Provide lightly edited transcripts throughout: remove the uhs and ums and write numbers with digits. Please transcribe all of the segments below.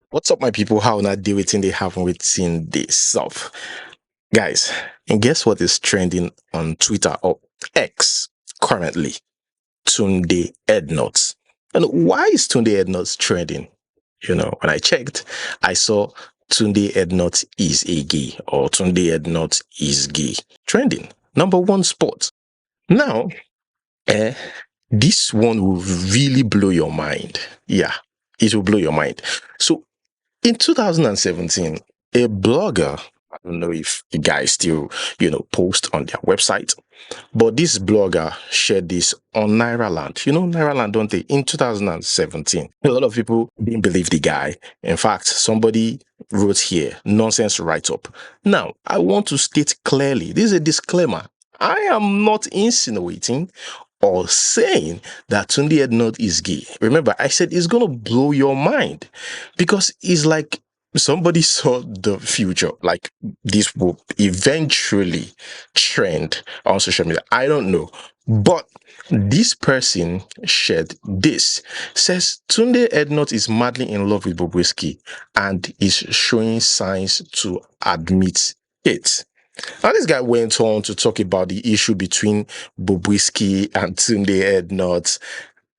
What's up, my people? How not deal with they haven't waiting this up, guys? And guess what is trending on Twitter or X currently? Tunde Ednut. And why is Tunde Ednut trending? When I checked, I saw Tunde Ednut is a gay or Tunde Ednut is gay trending. Number one spot. Now, eh, this one will really blow your mind. Yeah, it will blow your mind. So in 2017, a blogger, I don't know if the guys still, post on their website, but this blogger shared this on Nairaland. You know Nairaland, don't they? In 2017, a lot of people didn't believe the guy. In fact, somebody wrote here, nonsense write-up. Now, I want to state clearly, this is a disclaimer. I am not insinuating or saying that Tunde Ednut is gay. Remember, I said it's going to blow your mind because it's like somebody saw the future. Like this will eventually trend on social media. I don't know. But this person shared this. Says Tunde Ednut is madly in love with Bobrisky and is showing signs to admit it. Now, this guy went on to talk about the issue between Bobrisky and Tunde Ednut.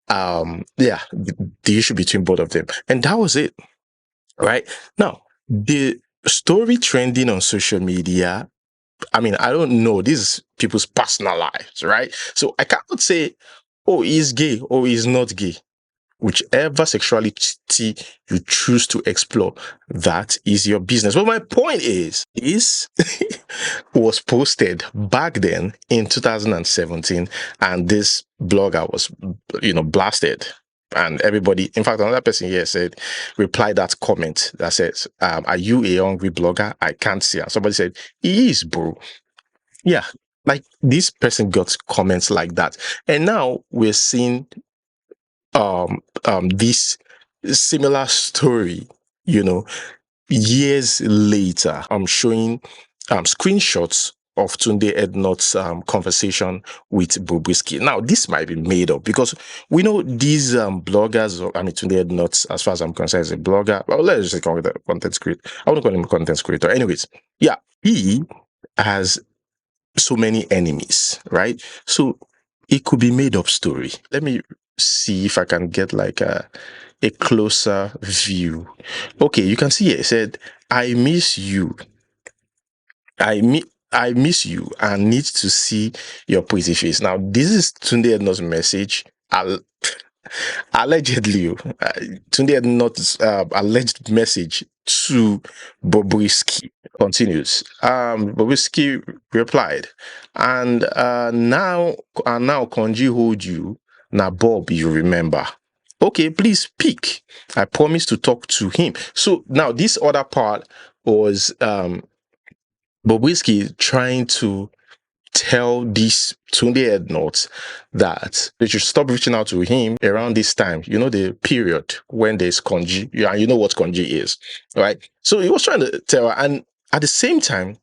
The issue between both of them. And that was it. Right? Now, the story trending on social media, I mean, I don't know. This is people's personal lives, right? So I cannot say, oh, he's gay or he's not gay. Whichever sexuality you choose to explore, that is your business. But my point is was posted back then in 2017, and this blogger was, blasted. And everybody, in fact, another person here said, reply that comment that says, are you a hungry blogger? I can't see. And somebody said, he is, bro. Yeah, like this person got comments like that. And now we're seeing this similar story, years later. I'm showing screenshots of Tunde Ednut's conversation with Bobrisky. Now, this might be made up because we know these bloggers, Tunde Ednut, as far as I'm concerned, is a blogger. Well, let's just call it a content creator. I wouldn't call him a content creator. Anyways, yeah, he has so many enemies, right? So it could be made up story. Let me see if I can get like a closer view. Okay, you can see here, it said, I miss you. I miss you and need to see your pretty face. Now, this is Tunde Ednut's message. Allegedly, Tunde Ednut's alleged message to Bobrisky continues. Bobrisky replied, and now Konji hold you. Now, Bob, you remember. Okay, please speak. I promise to talk to him. So now this other part was Bobrisky trying to tell this Tunde Ednut that they should stop reaching out to him around this time. You know, the period when there's Konji. Yeah, you know what Konji is, right? So he was trying to tell her, and at the same time,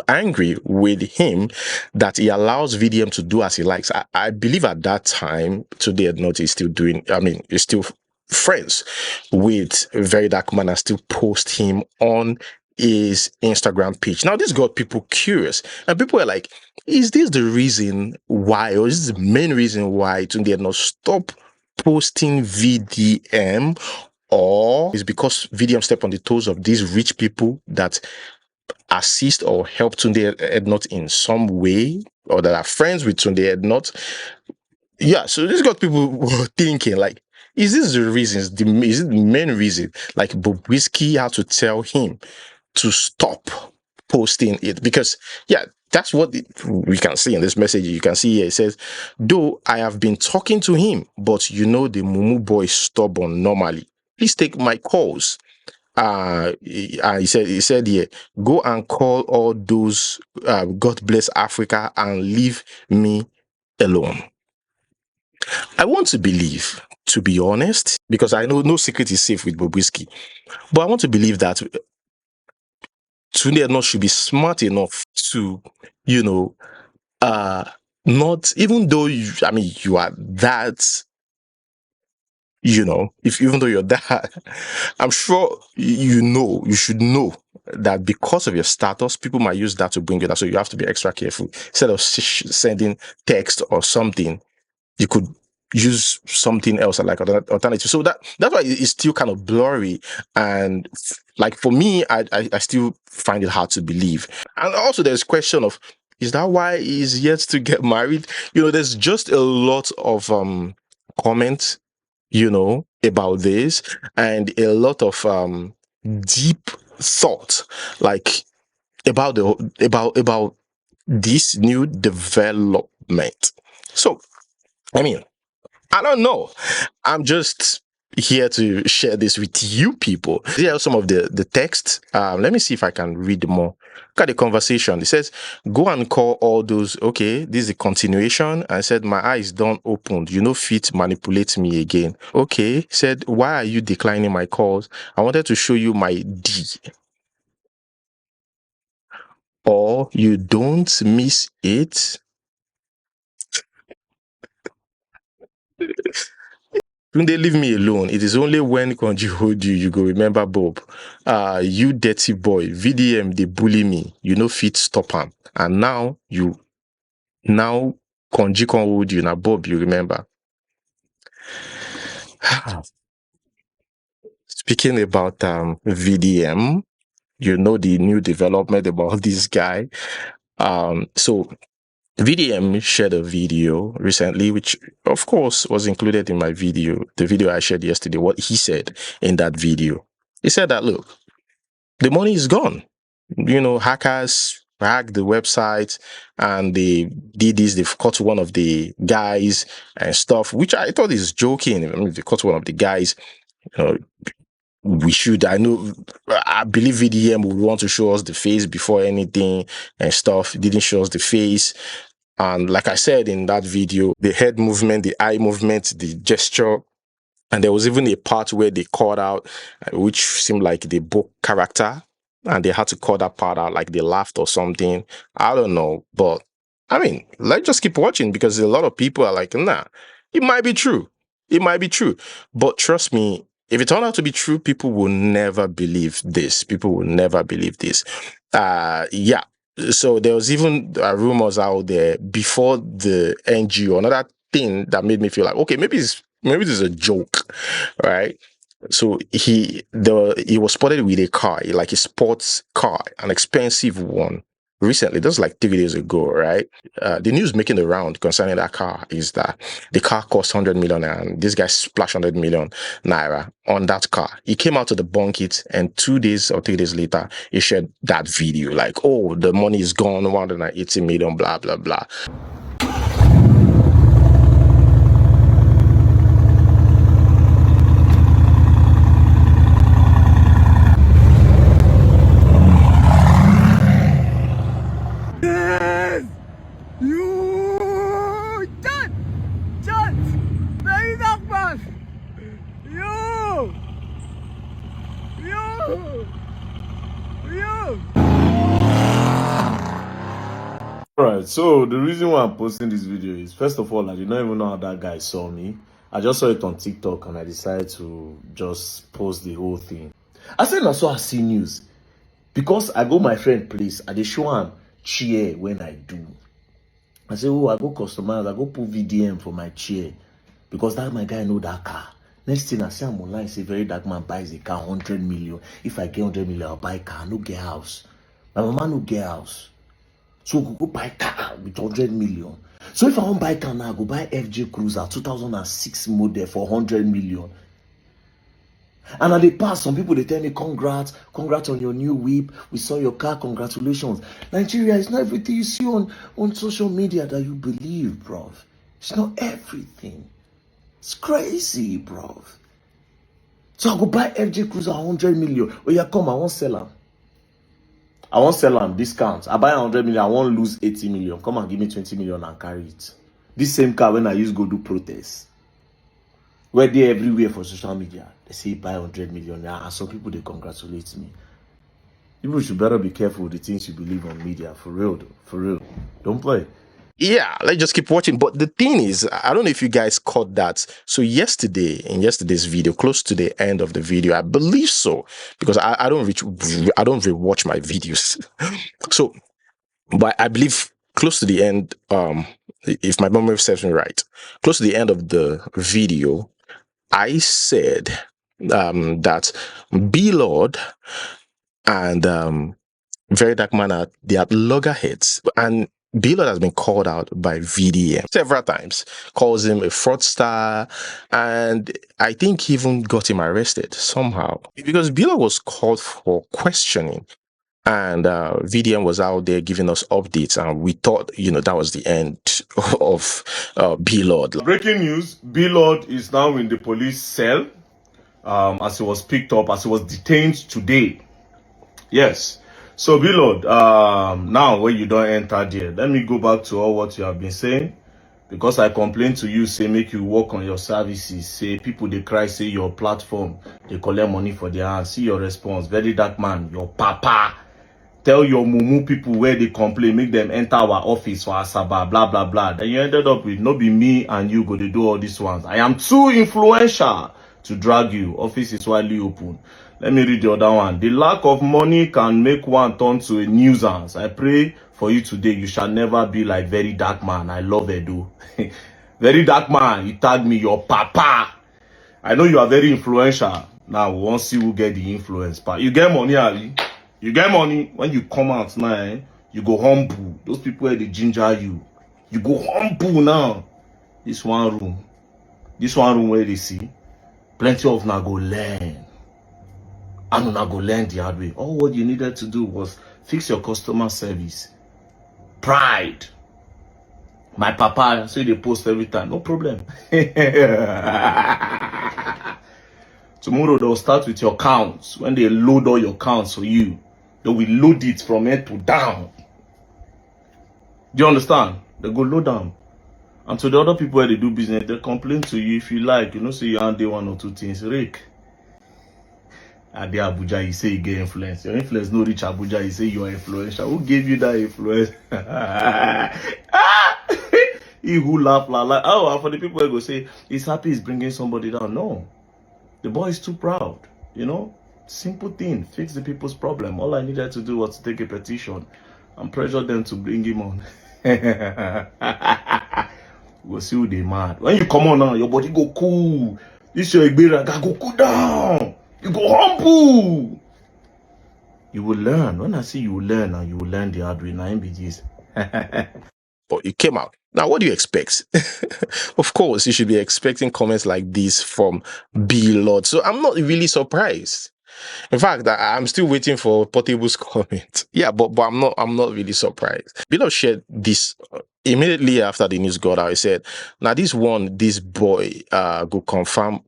angry with him that he allows VDM to do as he likes. I believe at that time, Tunde Ednut is still doing, is still friends with VeryDarkMan and still post him on his Instagram page. Now, this got people curious, and people are like, is this the reason why, or is this the main reason why Tunde Ednut stop posting VDM, or is because VDM step on the toes of these rich people that assist or help Tunde Ednut in some way, or that are friends with Tunde Ednut? Yeah, so this got people thinking, like, is this the reason? Is it the main reason? Like, Bobrisky had to tell him to stop posting it? Because, yeah, that's what we can see in this message. You can see here, it says, though I have been talking to him, but the Mumu boy is stubborn normally. Please take my calls. He said here, go and call all those God bless Africa and leave me alone. I want to believe, to be honest, because I know no secret is safe with Bobrisky, but I want to believe that Tunde Ednut should be smart enough to, not, even though you are that You know, if even though you're that, I'm sure you should know that because of your status, people might use that to bring you down. So you have to be extra careful. Instead of sending text or something, you could use something else like alternative. So that's why it's still kind of blurry. And like for me, I still find it hard to believe. And also there's question of, is that why he's yet to get married? You know, there's just a lot of comments, you know, about this, and a lot of deep thought, like about this new development. So I mean, I don't know. I'm just here to share this with you people. Here are some of the text. Let me see if I can read more. Look at the conversation. It says, go and call all those. Okay, this is a continuation. I said, my eyes don't open. You know, fit manipulate me again. Okay, said, why are you declining my calls? I wanted to show you my D. Or you don't miss it. Tunde, leave me alone. It is only when Konji hold you, you go remember Bob. You dirty boy, VDM, they bully me. You know fit stop him. And now Konji can hold you. Now Bob, you remember. Speaking about VDM, you know the new development about this guy. So VDM shared a video recently, which of course was included in my video, the video I shared yesterday. What he said in that video, he said that, look, the money is gone. You know, hackers hacked the website and they did this. They've caught one of the guys and stuff, which I thought is joking. I mean, they caught one of the guys. You know, I believe VDM would want to show us the face before anything and stuff. It didn't show us the face. And like I said in that video, the head movement, the eye movement, the gesture, and there was even a part where they called out, which seemed like the book character, and they had to call that part out, like they laughed or something. I don't know, but I mean, let's just keep watching, because a lot of people are like, nah, it might be true. It might be true. But trust me, if it turned out to be true, people will never believe this. People will never believe this. Yeah. So there was even rumors out there before the NGO, another thing that made me feel like, okay, maybe this is a joke, right? So he was spotted with a car, like a sports car, an expensive one. Recently, that was like 3 days ago, right? The news making the round concerning that car is that the car cost 100 million, and this guy splashed 100 million naira on that car. He came out to debunk it, and 2 days or 3 days later, he shared that video, like, oh, the money is gone, 180 million, blah, blah, blah. VeryDarkMan! Alright, so the reason why I'm posting this video is, first of all, I did not even know how that guy saw me. I just saw it on TikTok and I decided to just post the whole thing. I said I saw I see news because I go my friend place, I dey show him chair when I do. I say, oh, I go customize, I go put VDM for my chair because that my guy know that car. Next thing I see I'm online, say VeryDarkMan buys a car 100 million. If I get 100 million, I'll buy a car. No get house. My mama no get house. So we go buy car with 100 million. So if I want buy car now, I go buy FJ Cruiser 2006 model for 100 million. And at the past, some people they tell me, congrats on your new whip. We saw your car, congratulations. Nigeria is not everything you see on social media that you believe, bruv. It's not everything. It's crazy, bruv. So I go buy FJ Cruiser 100 million. Oh yeah, come, I won't sell them. I won't sell them discount. I buy 100 million, I won't lose 80 million. Come and give me 20 million and carry it. This same car when I used to go do protests. Where they everywhere for social media. They say buy 100 million now, and some people they congratulate me. People should better be careful with the things you believe on media. For real though. For real. Don't play. yeah, let's just keep watching. But the thing is, I don't know if you guys caught that. So yesterday, in yesterday's video, close to the end of the video, I believe so, because I don't rewatch my videos. So, but I believe close to the end, if my memory serves me right, close to the end of the video, I said that Blord and VeryDarkMan they are loggerheads, and Blord has been called out by VDM several times, calls him a fraudster, and I think he even got him arrested somehow because Blord was called for questioning. And VDM was out there giving us updates, and we thought, that was the end of Blord. Breaking news: Blord is now in the police cell, as he was picked up, as he was detained today. Yes. So Blord, now when you don't enter there, let me go back to all what you have been saying. Because I complain to you, say make you work on your services, say people they cry, say your platform, they collect money for their hands. See your response. VeryDarkMan, your papa. Tell your mumu people where they complain, make them enter our office for Asaba, blah, blah, blah. Then you ended up with, no be me and you go to do all these ones. I am too influential to drag you. Office is widely open. Let me read the other one. The lack of money can make one turn to a nuisance. I pray for you today. You shall never be like VeryDarkMan. I love Edo. VeryDarkMan, you tag me, your papa. I know you are very influential. Now, we want to see who get the influence. But you get money, Ali. You get money. When you come out now, you go humble. Those people where they ginger you. You go humble now. This one room where they see. Plenty of na go learn. And na go learn the hard way. All what you needed to do was fix your customer service. Pride. My papa say they post every time. No problem. Tomorrow they'll start with your counts. When they load all your counts for you, they will load it from head to down. Do you understand? They go load down. And to the other people where they do business, they complain to you if you like. Say you hand one or two things. Rake. And the Abuja, you say you get influence. Your influence no reach Abuja, you say you are influential. Who gave you that influence? He who laugh like, oh, for the people who go say, he's happy he's bringing somebody down. No. The boy is too proud, Simple thing, fix the people's problem. All I needed to do was to take a petition and pressure them to bring him on. We'll see who they mad. When you come on now, your body go cool. This your Igberaga go cool down. You go humble. You will learn. When I say you will learn, and you will learn the hard way. Now MBGs. But you came out. Now, what do you expect? Of course, you should be expecting comments like this from Blord. So I'm not really surprised. In fact, I'm still waiting for Portable's comment. Yeah, but I'm not really surprised. Blord shared this immediately after the news got out. He said, "Now this boy go confirm.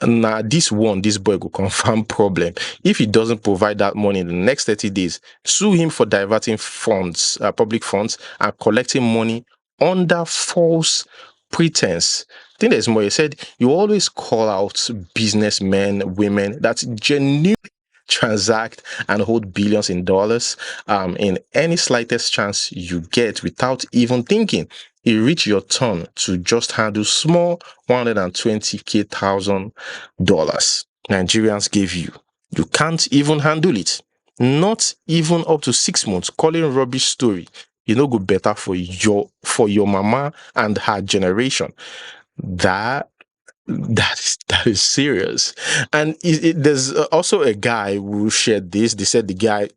Now this boy go confirm problem. If he doesn't provide that money in the next 30 days, sue him for diverting funds, public funds, and collecting money under false pretense." I think there's more. He said, "You always call out businessmen, women that genuinely transact and hold billions in dollars in any slightest chance you get without even thinking. It reach your turn to just handle small $120,000 Nigerians gave you. You can't even handle it. Not even up to 6 months. Calling rubbish story. You know, go better for your mama and her generation." That is serious. And there's also a guy who shared this. They said the guy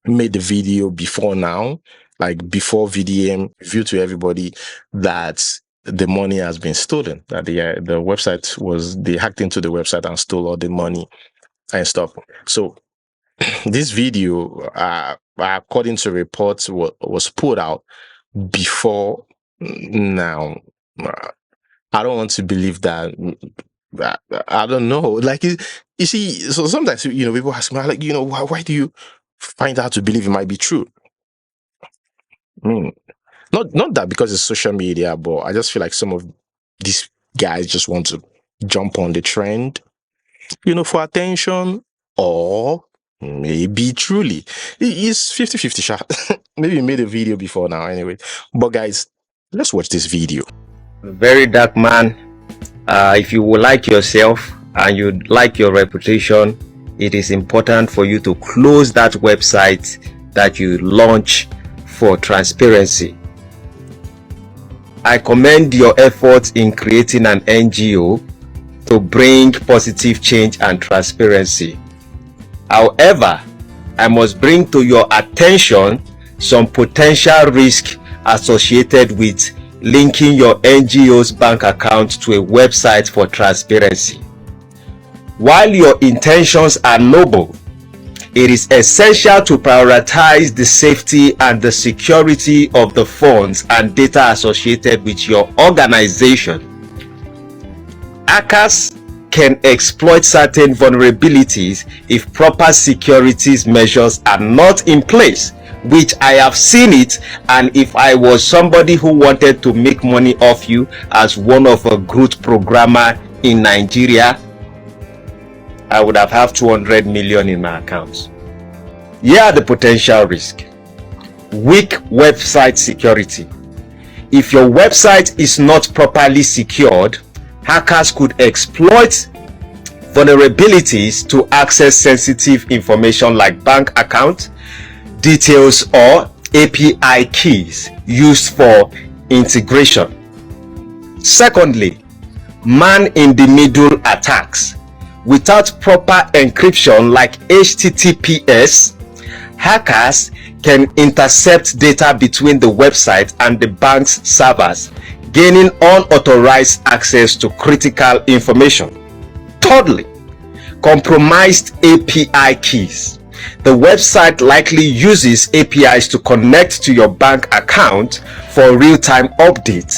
made the video before now, like before VDM revealed to everybody that the money has been stolen, that the website they hacked into the website and stole all the money and stuff. So this video, according to reports, was put out before now. I don't want to believe that. I don't know. Like, you see, so sometimes, people ask me, like, why do you find out to believe it might be true? I mean, not that because it's social media, but I just feel like some of these guys just want to jump on the trend, for attention, or maybe truly. It's 50-50 shot. Maybe you made a video before now anyway. But guys, Let's watch this video. VeryDarkMan, if you would like yourself and you like your reputation, it is important for you to close that website that you launch for transparency. I commend your efforts in creating an NGO to bring positive change and transparency. However, I must bring to your attention some potential risk associated with linking your NGO's bank account to a website for transparency. While your intentions are noble, it is essential to prioritize the safety and the security of the funds and data associated with your organization. Hackers can exploit certain vulnerabilities if proper security measures are not in place, which I have seen it. And if I was somebody who wanted to make money off you as one of a good programmer in Nigeria, I would have 200 million in my accounts. Here are the potential risk. Weak website security. If your website is not properly secured, hackers could exploit vulnerabilities to access sensitive information like bank account details or API keys used for integration. Secondly, man-in-the-middle attacks. Without proper encryption like HTTPS, hackers can intercept data between the website and the bank's servers, gaining unauthorized access to critical information. Thirdly, compromised API keys. The website likely uses APIs to connect to your bank account for real-time updates.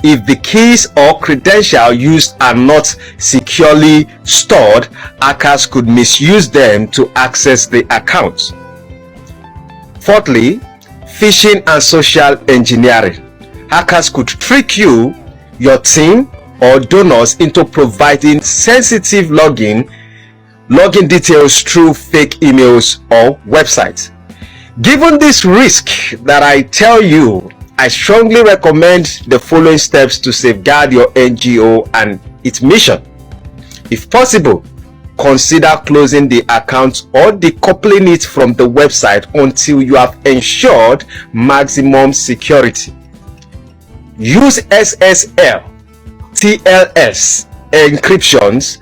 If the keys or credentials used are not securely stored, hackers could misuse them to access the account. Fourthly, phishing and social engineering. Hackers could trick you, your team, or donors into providing sensitive login details through fake emails or websites. Given this risk that I tell you, I strongly recommend the following steps to safeguard your NGO and its mission. If possible, consider closing the account or decoupling it from the website until you have ensured maximum security. Use SSL, TLS encryptions,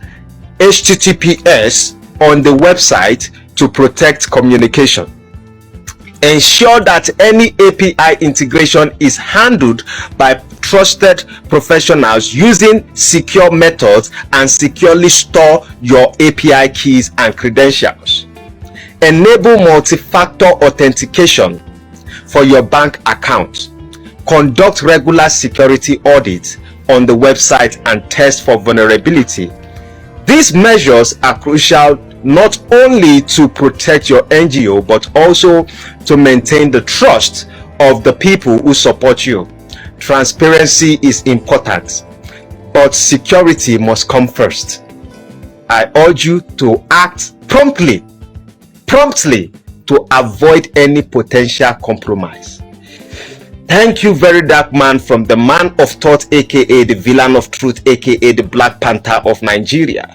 HTTPS on the website to protect communication. Ensure that any API integration is handled by trusted professionals using secure methods, and securely store your API keys and credentials. Enable multi-factor authentication for your bank account. Conduct regular security audits on the website and test for vulnerability. These measures are crucial not only to protect your NGO but also to maintain the trust of the people who support you. Transparency is important, but security must come first. I urge you to act promptly to avoid any potential compromise. Thank you, VeryDarkMan, from the man of thought, aka the villain of truth, aka the Black Panther of Nigeria.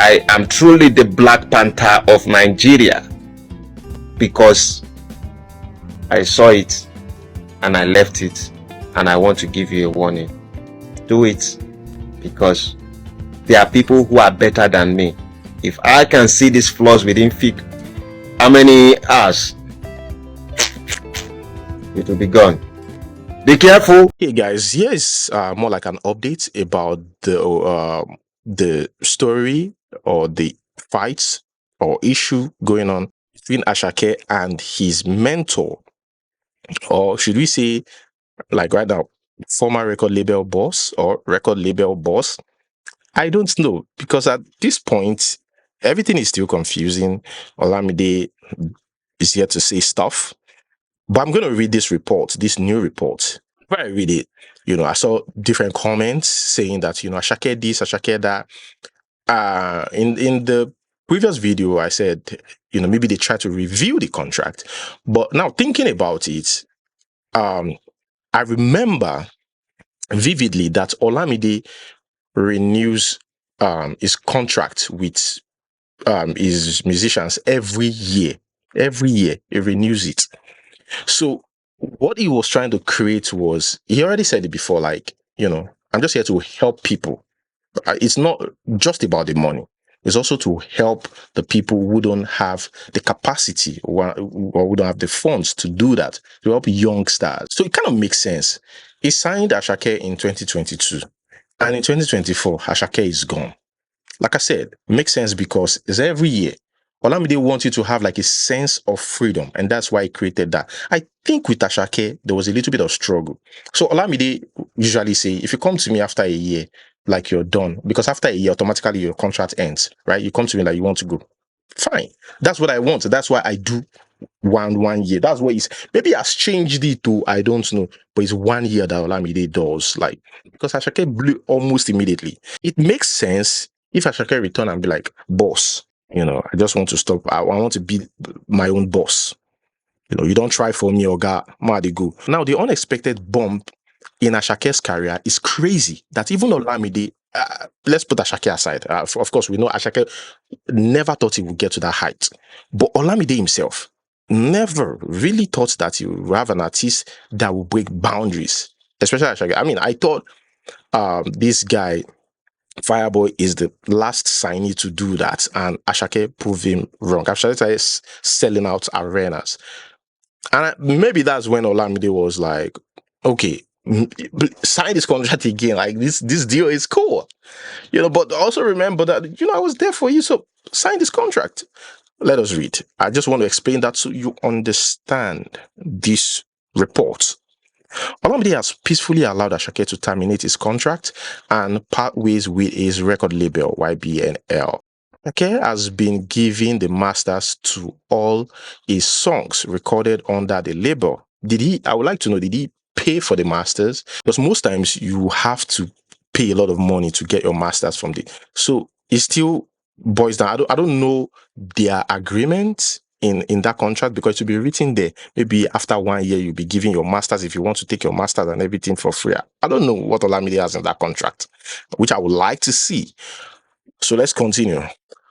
I am truly the Black Panther of Nigeria because I saw it and I left it, and I want to give you a warning. Do it, because there are people who are better than me. If I can see these flaws within how many hours, it will be gone. Be careful. Hey guys, here is more like an update about the story or the fights or issue going on between Asake and his mentor, or should we say, like right now, former record label boss or record label boss. I don't know, because at this point, everything is still confusing. Olamide is here to say stuff, but I'm going to read this report, this new report. When I read it, I saw different comments saying that, Asake this, Asake that. In the previous video, I said, maybe they try to review the contract. But now thinking about it, I remember vividly that Olamide renews his contract with his musicians every year. Every year he renews it. So what he was trying to create was, he already said it before, like, I'm just here to help people. It's not just about the money. It's also to help the people who don't have the capacity or who don't have the funds to do that, to help young stars. So it kind of makes sense. He signed Asake in 2022, and in 2024, Asake is gone. Like I said, makes sense because it's every year. Olamide wants you to have like a sense of freedom, and that's why he created that. I think with Asake, there was a little bit of struggle. So Olamide usually say, if you come to me after a year, like you're done, because after a year, automatically your contract ends, right? You come to me like you want to go. Fine. That's what I want. That's why I do one year. That's what he's, maybe he has changed it to, I don't know, but it's 1 year that Olamide does, like, because Asake blew almost immediately. It makes sense if Asake return and be like, boss, I just want to stop. I want to be my own boss. You don't try for me, Oga, Madi go. Now, the unexpected bump in Ashake's career is crazy that even Olamide, let's put Asake aside. Of course, we know Asake never thought he would get to that height. But Olamide himself never really thought that he would have an artist that would break boundaries, especially Asake. I mean, I thought this guy, Fireboy, is the last signee to do that, and Asake proved him wrong. Asake started selling out arenas. And maybe that's when Olamide was like, okay, sign this contract again. Like, this deal is cool. But also remember that, I was there for you, so sign this contract. Let us read. I just want to explain that so you understand this report. Olamide has peacefully allowed Asake to terminate his contract and part ways with his record label, YBNL. Asake has been giving the masters to all his songs recorded under the label. I would like to know, did he pay for the masters? Because most times you have to pay a lot of money to get your masters from so it still boils down. I don't know their agreement in that contract, because it will be written there. Maybe after 1 year, you'll be giving your masters if you want to take your masters and everything for free. I don't know what Olamide has in that contract, which I would like to see. So let's continue.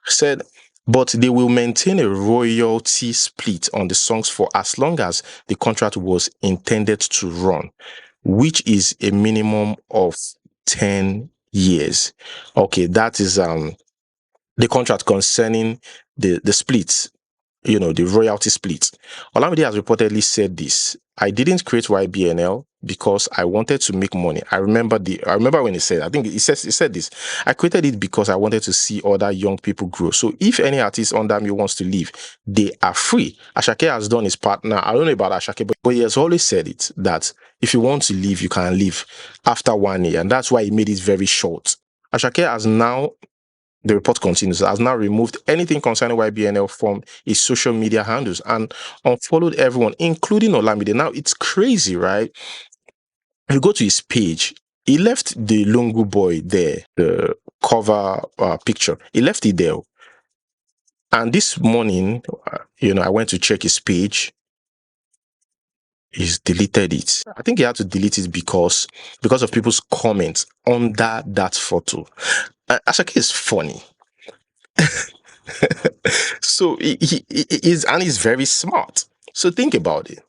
Said, but they will maintain a royalty split on the songs for as long as the contract was intended to run, which is a minimum of 10 years. Okay, that is the contract concerning the splits, the royalty split. Olamide has reportedly said this: I didn't create YBNL because I wanted to make money. I remember when he said, I think he said this: I created it because I wanted to see other young people grow. So if any artist under me wants to leave, they are free. Asake has done his part. Now, I don't know about Asake, but he has always said it, that if you want to leave, you can leave after 1 year. And that's why he made it very short. Asake has now, the report continues, has now removed anything concerning YBNL from his social media handles and unfollowed everyone, including Olamide. Now, it's crazy, right? If you go to his page, he left the Lungu boy there, the cover picture. He left it there. And this morning, I went to check his page. He's deleted it. I think he had to delete it because of people's comments under that photo. Asake is funny. So he is, and he's very smart. So think about it.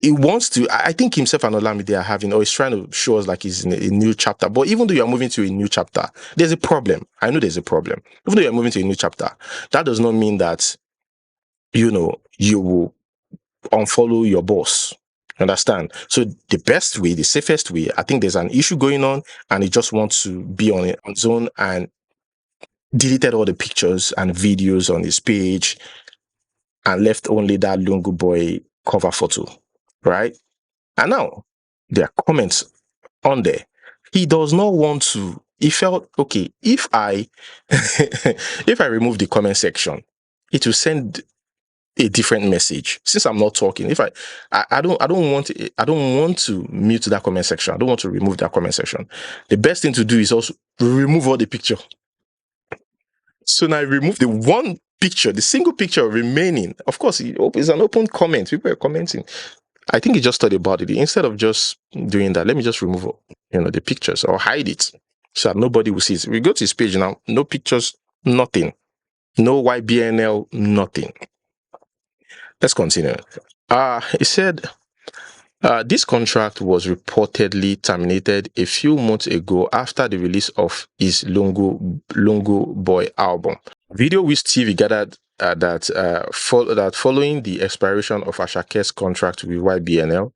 He wants to, I think himself and Olamide are having, or he's trying to show us like he's in a new chapter. But even though you're moving to a new chapter, there's a problem. I know there's a problem. Even though you're moving to a new chapter, that does not mean that, you will unfollow your boss. Understand? So the best way, the safest way, I think there's an issue going on and he just wants to be on his own, and deleted all the pictures and videos on his page and left only that Lungu boy cover photo, right? And now there are comments on there. He does not want to, he felt, okay, if I if I remove the comment section, it will send a different message. Since I'm not talking, if I don't want to mute that comment section. I don't want to remove that comment section. The best thing to do is also remove all the picture. So now I remove the one picture, the single picture remaining. Of course, it's an open comment. People are commenting. I think he just thought about it. Instead of just doing that, let me just remove, the pictures or hide it so that nobody will see it. We go to his page now, no pictures, nothing. No YBNL, nothing. Let's continue. He said, this contract was reportedly terminated a few months ago after the release of his Lungu Boy album. Video Wiz TV gathered that following the expiration of Asake's contract with YBNL,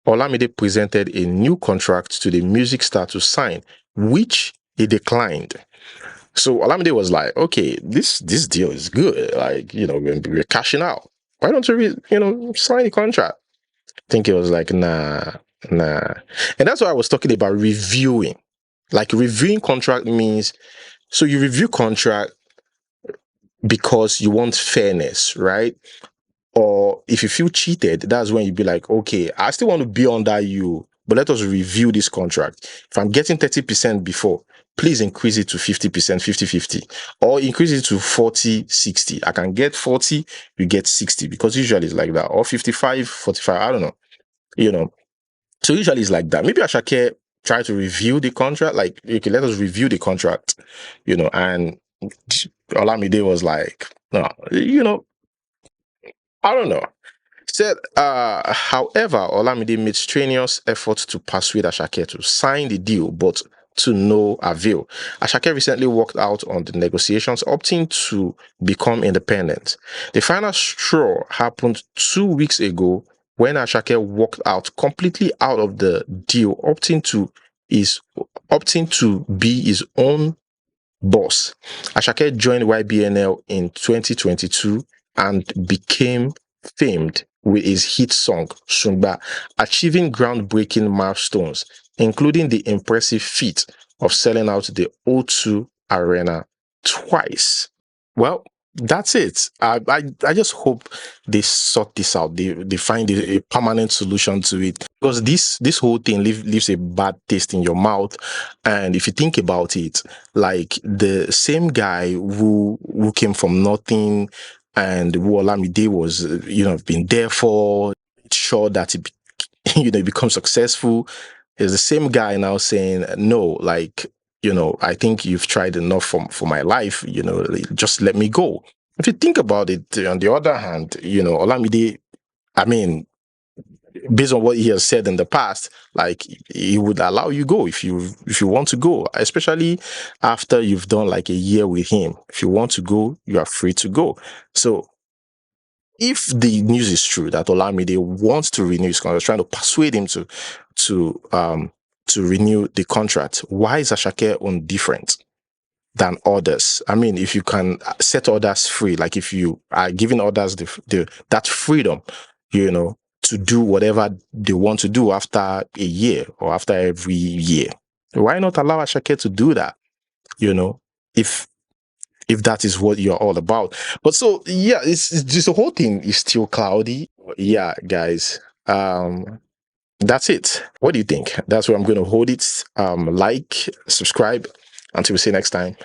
Olamide presented a new contract to the music star to sign, which he declined. So Olamide was like, "Okay, this deal is good. Like, we're cashing out. Why don't you, sign the contract?" I think it was like, nah. And that's why I was talking about reviewing. Like, reviewing contract means, so you review contract because you want fairness, right? Or if you feel cheated, that's when you be like, okay, I still want to be under you, but let us review this contract. If I'm getting 30% before, please increase it to 50%, 50-50, or increase it to 40-60. I can get 40, you get 60, because usually it's like that, or 55-45, I don't know, So usually it's like that. Maybe Asake try to review the contract, like, okay, let us review the contract, and Olamide was like, no, I don't know. Said, however, Olamide made strenuous efforts to persuade Asake to sign the deal, but to no avail. Asake recently walked out on the negotiations, opting to become independent. The final straw happened 2 weeks ago when Asake walked out completely out of the deal, opting to be his own boss. Asake joined YBNL in 2022 and became famed with his hit song Sungba, achieving groundbreaking milestones, including the impressive feat of selling out the O2 Arena twice. Well, that's it. I just hope they sort this out. They find a permanent solution to it, because this whole thing leaves a bad taste in your mouth. And if you think about it, like, the same guy who came from nothing and who Olamide was, been there for, sure that he becomes successful, is the same guy now saying, no, like, I think you've tried enough for my life, just let me go. If you think about it, on the other hand, Olamide, I mean, based on what he has said in the past, like, he would allow you go if you want to go, especially after you've done like a year with him. If you want to go, you are free to go. So if the news is true that Olamide wants to renew his contract, trying to persuade him to renew the contract, why is Asake on different than others? I mean, if you can set others free, like if you are giving others that freedom, to do whatever they want to do after a year or after every year, why not allow Asake to do that? If that is what you're all about. But so, yeah, it's just, the whole thing is still cloudy. Yeah, guys. That's it. What do you think? That's where I'm going to hold it. Like, subscribe. Until we see you next time.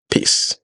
Peace.